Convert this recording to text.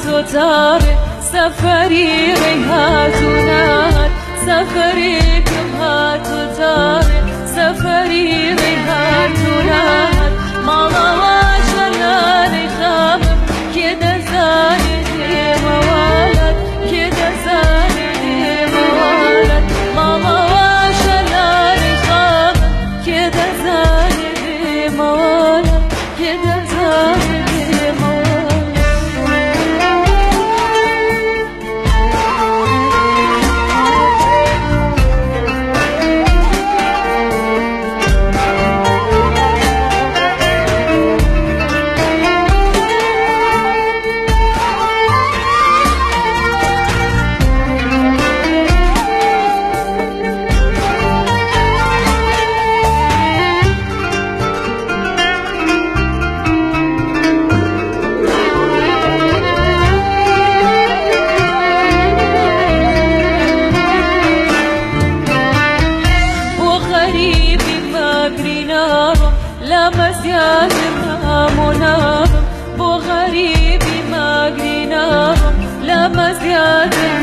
وتاره سفری غیهات و نهار سفری کم هات و تاره سفری غیهات و نهار مالا واشلانی خامم که دزانی دی موالد که دزانی دی موالد مالا واشلانی خامم که دزانی دی موالد که دزانی دی موالد لما زيادة منام بو غريبي ما قرينام لما زيادة